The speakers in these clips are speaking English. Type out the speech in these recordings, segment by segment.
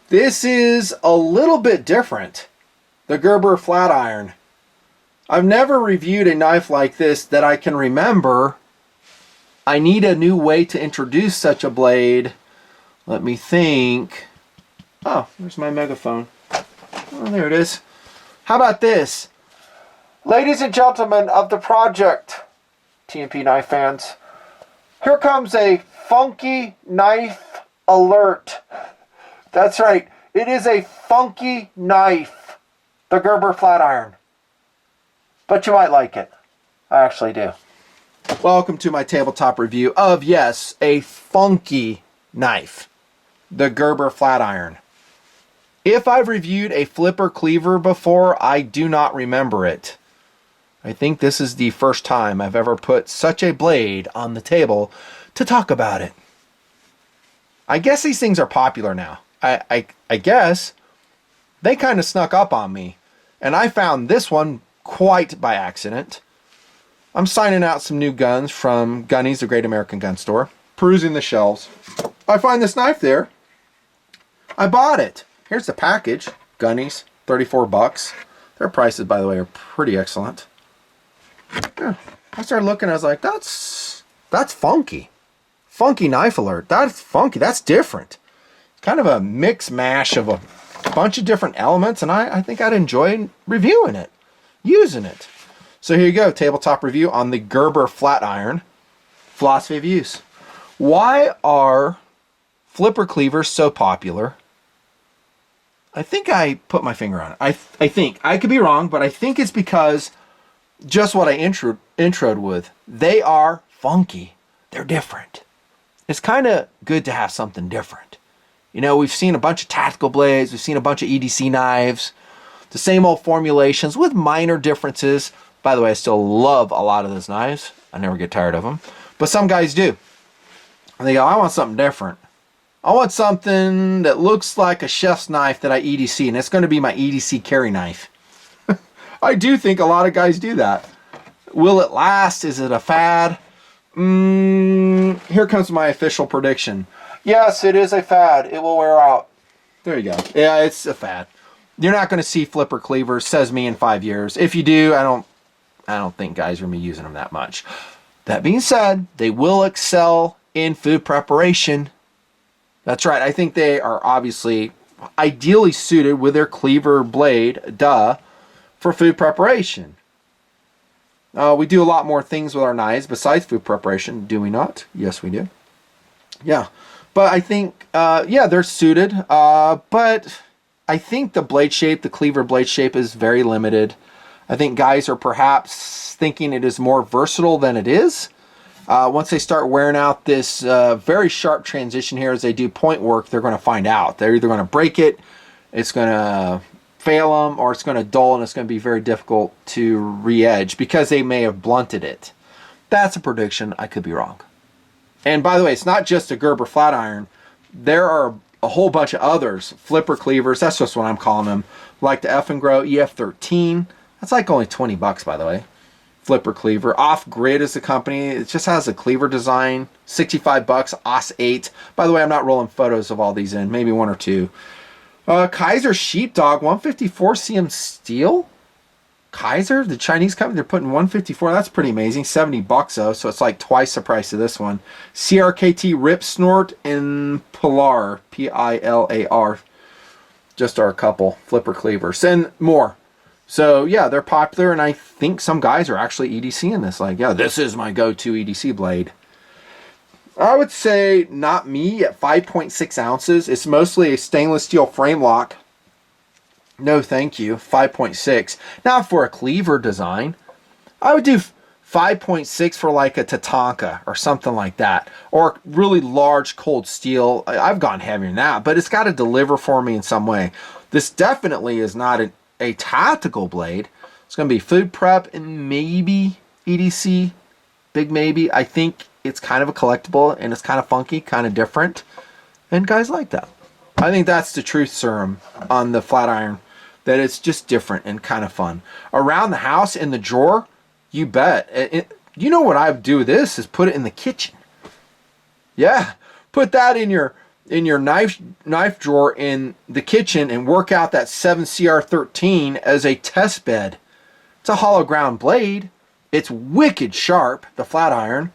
This is a little bit different. The Gerber Flatiron. I've never reviewed a knife like this that I can remember. I need a new way to introduce such a blade. Let me think. Oh, there's my megaphone. Oh, there it is. How about this? Ladies and gentlemen of the project, TMP knife fans, here comes a funky knife alert. That's right. It is a funky knife. The Gerber Flatiron. But you might like it. I actually do. Welcome to my tabletop review of, yes, a funky knife. The Gerber Flatiron. If I've reviewed a flipper cleaver before, I do not remember it. I think this is the first time I've ever put such a blade on the table to talk about it. I guess these things are popular now. I guess they kind of snuck up on me, and I found this one quite by accident. I'm signing out some new guns from Gunny's, the Great American Gun Store. Perusing the shelves. I find this knife there. I bought it. Here's the package. Gunny's, 34 bucks. Their prices, by the way, are pretty excellent. Yeah. I started looking, I was like, that's funky. Funky knife alert. That's funky. That's different. Kind of a mix mash of a bunch of different elements, and I think I'd enjoy reviewing it, using it. So here you go, tabletop review on the Gerber Flatiron. Philosophy of use. Why are flipper cleavers so popular? I think I put my finger on it. I think. I could be wrong, but I think it's because just what I introed with. They are funky. They're different. It's kind of good to have something different. You know, we've seen a bunch of tactical blades. We've seen a bunch of EDC knives. The same old formulations with minor differences. By the way, I still love a lot of those knives. I never get tired of them. But some guys do. And they go, I want something different. I want something that looks like a chef's knife that I EDC, and it's going to be my EDC carry knife. I do think a lot of guys do that. Will it last? Is it a fad? Here comes my official prediction. Yes, it is a fad. It will wear out. There you go. Yeah, it's a fad. You're not going to see flipper cleavers, says me, in 5 years. If you do, I don't think guys are going to be using them that much. That being said, they will excel in food preparation. That's right. I think they are obviously ideally suited with their cleaver blade, for food preparation. We do a lot more things with our knives besides food preparation, do we not? Yes, we do. Yeah. But I think, yeah, they're suited. But I think the blade shape, the cleaver blade shape, is very limited. I think guys are perhaps thinking it is more versatile than it is. Once they start wearing out this very sharp transition here as they do point work, they're going to find out. They're either going to break it, it's going to fail them, or it's going to dull, and it's going to be very difficult to re-edge because they may have blunted it. That's a prediction. I could be wrong. And by the way, it's not just a Gerber Flatiron. There are a whole bunch of others. Flipper cleavers, that's just what I'm calling them. Like the F&Grow EF13. That's like only 20 bucks, by the way. Flipper cleaver. Off Grid is the company. It just has a cleaver design. 65 bucks. OS 8. By the way, I'm not rolling photos of all these in. Maybe one or two. Kaiser Sheepdog 154 CM steel. Kaiser, the Chinese company, they're putting 154. That's pretty amazing. 70 bucks though, so it's like twice the price of this one. CRKT Rip Snort and Pilar, Pilar. Just are a couple flipper cleavers and more. So yeah, they're popular, and I think some guys are actually EDCing this. Like, yeah, this is my go-to EDC blade. I would say not me at 5.6 ounces. It's mostly a stainless steel frame lock. No, thank you. 5.6. Now for a cleaver design, I would do 5.6 for like a Tatanka or something like that. Or really large cold steel. I've gone heavier than that, but it's got to deliver for me in some way. This definitely is not a tactical blade. It's going to be food prep and maybe EDC. Big maybe. I think it's kind of a collectible, and it's kind of funky, kind of different. And guys like that. I think that's the truth serum on the Flatiron. That it's just different and kind of fun. Around the house, in the drawer, you bet. You know what I would do with this is put it in the kitchen. Yeah, put that in your in your knife drawer in the kitchen and work out that 7CR13 as a test bed. It's a hollow ground blade. It's wicked sharp, the Flatiron.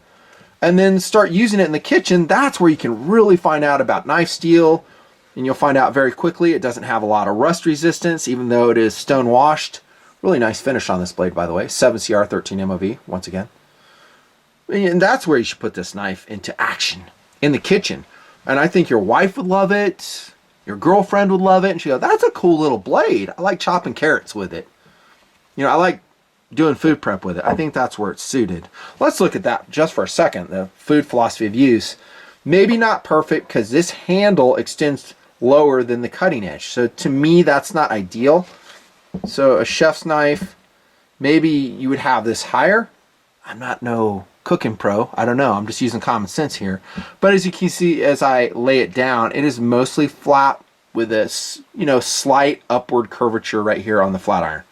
And then start using it in the kitchen. That's where you can really find out about knife steel. And you'll find out very quickly it doesn't have a lot of rust resistance, even though it is stone washed. Really nice finish on this blade, by the way. 7CR13 MOV, once again. And that's where you should put this knife into action, in the kitchen. And I think your wife would love it. Your girlfriend would love it. And she'll go, that's a cool little blade. I like chopping carrots with it. You know, I like doing food prep with it. I think that's where it's suited. Let's look at that just for a second. The food philosophy of use. Maybe not perfect because this handle extends lower than the cutting edge. So to me, that's not ideal. So a chef's knife, maybe you would have this higher. I'm not no cooking pro. I don't know. I'm just using common sense here. But as you can see, as I lay it down, it is mostly flat with this, you know, slight upward curvature right here on the Flatiron.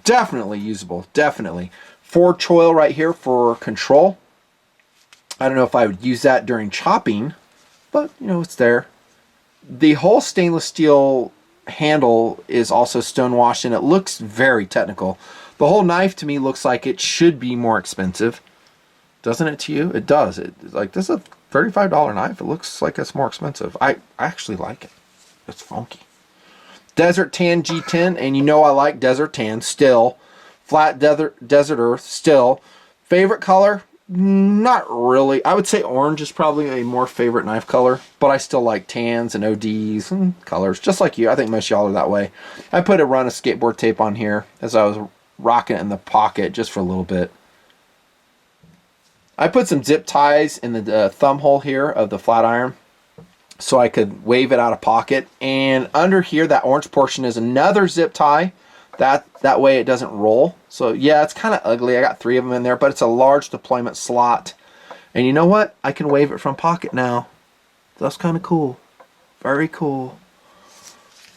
Definitely usable. Definitely. Forward choil right here for control. I don't know if I would use that during chopping, but you know, it's there. The whole stainless steel handle is also stone washed and it looks very technical. The whole knife to me looks like it should be more expensive. Doesn't it to you? It does. It's like, this is a $35 knife. It looks like it's more expensive. I actually like it. It's funky. Desert Tan G10, and you know I like Desert Tan still. Flat Desert Earth still. Favorite color? Not really. I would say orange is probably a more favorite knife color, but I still like tans and ODs and colors, just like you. I think most y'all are that way. I put a run of skateboard tape on here as I was rocking it in the pocket just for a little bit. I put some zip ties in the thumb hole here of the Flatiron so I could wave it out of pocket. And under here, that orange portion is another zip tie. That way it doesn't roll. So yeah, it's kind of ugly. I got 3 of them in there, but it's a large deployment slot. And you know what? I can wave it from pocket now. That's kind of cool. Very cool.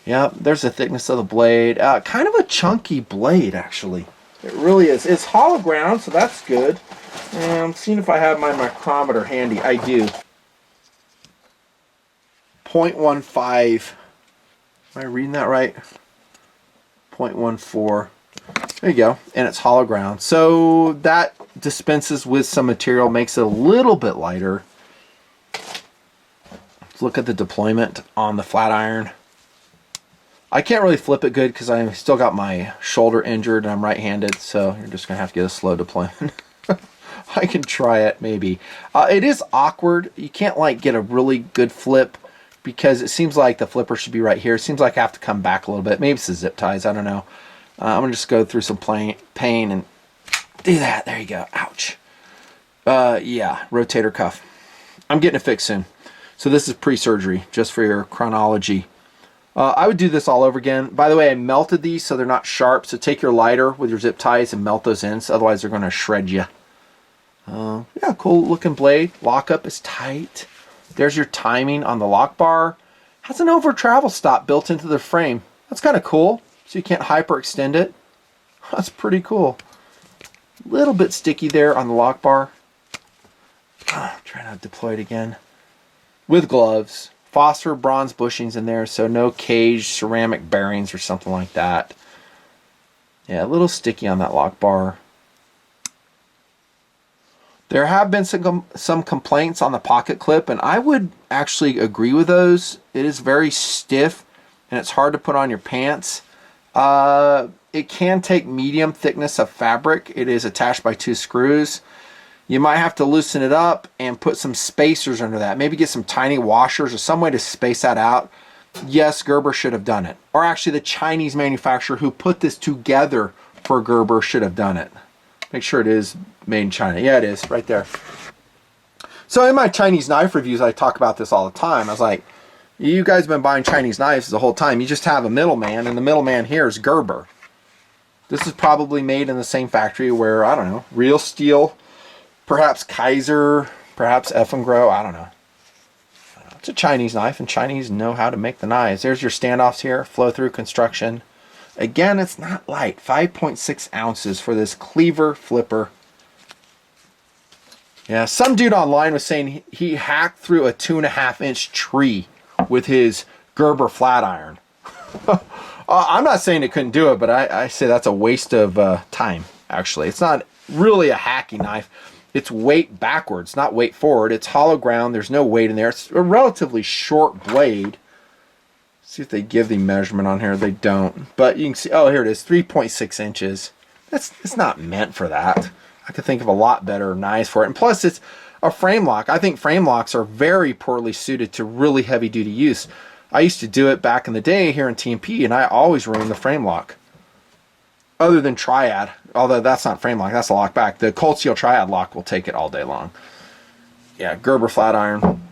Yep, there's the thickness of the blade. Kind of a chunky blade, actually. It really is. It's hollow ground, so that's good. I'm seeing if I have my micrometer handy. I do. 0.15. Am I reading that right? 0.14. There you go. And it's hollow ground. So that dispenses with some material, makes it a little bit lighter. Let's look at the deployment on the Flatiron. I can't really flip it good because I still got my shoulder injured and I'm right-handed, so you're just going to have to get a slow deployment. I can try it, maybe. It is awkward. You can't like get a really good flip because it seems like the flipper should be right here. It seems like I have to come back a little bit. Maybe it's the zip ties. I don't know. I'm going to just go through some pain and do that. There you go. Ouch. Yeah, rotator cuff. I'm getting it fixed soon. So this is pre-surgery, just for your chronology. I would do this all over again. By the way, I melted these so they're not sharp. So take your lighter with your zip ties and melt those in. So otherwise they're going to shred you. Yeah, cool looking blade. Lockup is tight. There's your timing on the lock bar. Has an over travel stop built into the frame. That's kind of cool. So you can't hyperextend it. That's pretty cool. A little bit sticky there on the lock bar. Try not to deploy it again. With gloves. Phosphor bronze bushings in there, so no cage ceramic bearings or something like that. Yeah, a little sticky on that lock bar. There have been some complaints on the pocket clip, and I would actually agree with those. It is very stiff, and it's hard to put on your pants. It can take medium thickness of fabric. It is attached by 2 screws. You might have to loosen it up and put some spacers under that. Maybe get some tiny washers or some way to space that out. Yes, Gerber should have done it. Or actually the Chinese manufacturer who put this together for Gerber should have done it. Make sure it is made in China. Yeah, it is, right there. So in my Chinese knife reviews, I talk about this all the time. I was like, you guys have been buying Chinese knives the whole time. You just have a middleman, and the middleman here is Gerber. This is probably made in the same factory where, I don't know, real steel, perhaps Kaiser, perhaps Effengrow, I don't know. It's a Chinese knife, and Chinese know how to make the knives. There's your standoffs here, flow-through construction. Again, it's not light. 5.6 ounces for this Cleaver flipper. Yeah, some dude online was saying he hacked through a 2.5-inch tree with his Gerber Flatiron. I'm not saying it couldn't do it, but I say that's a waste of time, actually. It's not really a hacking knife. It's weight backwards, not weight forward. It's hollow ground. There's no weight in there. It's a relatively short blade. See if they give the measurement on here. They don't. But you can see, oh, here it is, 3.6 inches. It's not meant for that. I could think of a lot better knives for it. And plus, it's a frame lock. I think frame locks are very poorly suited to really heavy-duty use. I used to do it back in the day here in TMP, and I always ruined the frame lock. Other than Triad, although that's not frame lock, that's a lock back. The cold steel Triad lock will take it all day long. Yeah, Gerber Flatiron.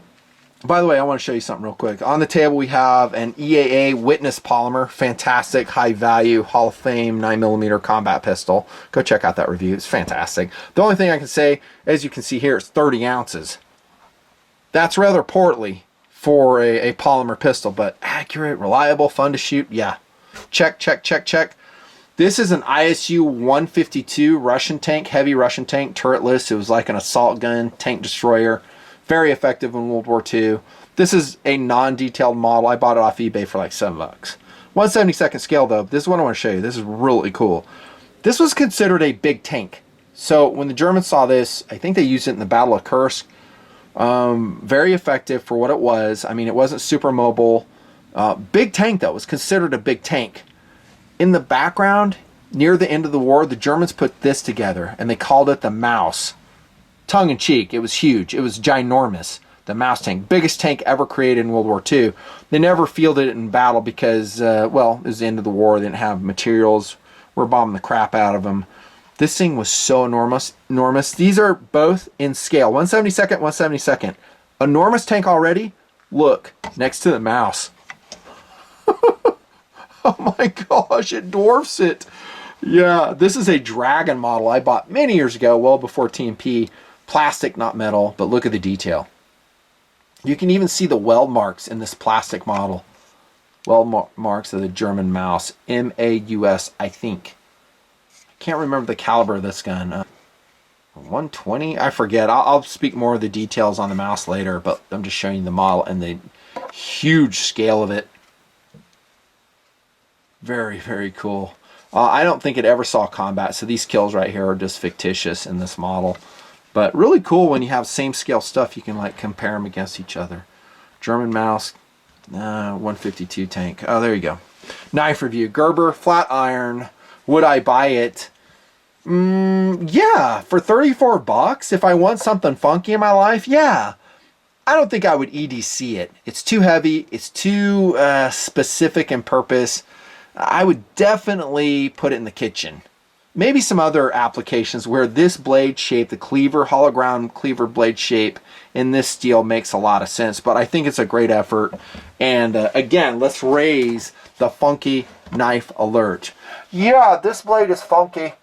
By the way, I want to show you something real quick. On the table, we have an EAA Witness polymer. Fantastic, high value, Hall of Fame 9mm combat pistol. Go check out that review. It's fantastic. The only thing I can say, as you can see here, it's 30 ounces. That's rather portly for a polymer pistol, but accurate, reliable, fun to shoot. Yeah. Check, check, check, check. This is an ISU 152 Russian tank, heavy Russian tank, turretless. It was like an assault gun, tank destroyer. Very effective in World War II. This is a non-detailed model. I bought it off eBay for like $7. 1/72 scale though. This is what I want to show you. This is really cool. This was considered a big tank. So when the Germans saw this, I think they used it in the Battle of Kursk. Very effective for what it was. I mean, it wasn't super mobile. Big tank though. It was considered a big tank. In the background, near the end of the war, the Germans put this together and they called it the Mouse. Tongue in cheek, it was huge. It was ginormous. The Mouse tank, biggest tank ever created in World War II. They never fielded it in battle because, well, it was the end of the war. They didn't have materials. We're bombing the crap out of them. This thing was so enormous. These are both in scale. 1/72, 1/72. Enormous tank already. Look, next to the Mouse. Oh my gosh, it dwarfs it. Yeah, this is a Dragon model I bought many years ago, well before TMP. Plastic, not metal, but look at the detail. You can even see the weld marks in this plastic model. Weld marks of the German Mouse. MAUS, I think. I can't remember the caliber of this gun. 120? I forget. I'll speak more of the details on the Mouse later, but I'm just showing you the model and the huge scale of it. Very, very cool. I don't think it ever saw combat, so these kills right here are just fictitious in this model. But really cool when you have same scale stuff, you can like compare them against each other. German Mouse, 152 tank. Oh, there you go. Knife review. Gerber Flatiron. Would I buy it? Yeah, for $34 if I want something funky in my life, yeah. I don't think I would EDC it. It's too heavy. It's too specific in purpose. I would definitely put it in the kitchen. Maybe some other applications where this blade shape, the Cleaver, hollow ground Cleaver blade shape in this steel makes a lot of sense. But I think it's a great effort. And again, let's raise the funky knife alert. Yeah, this blade is funky.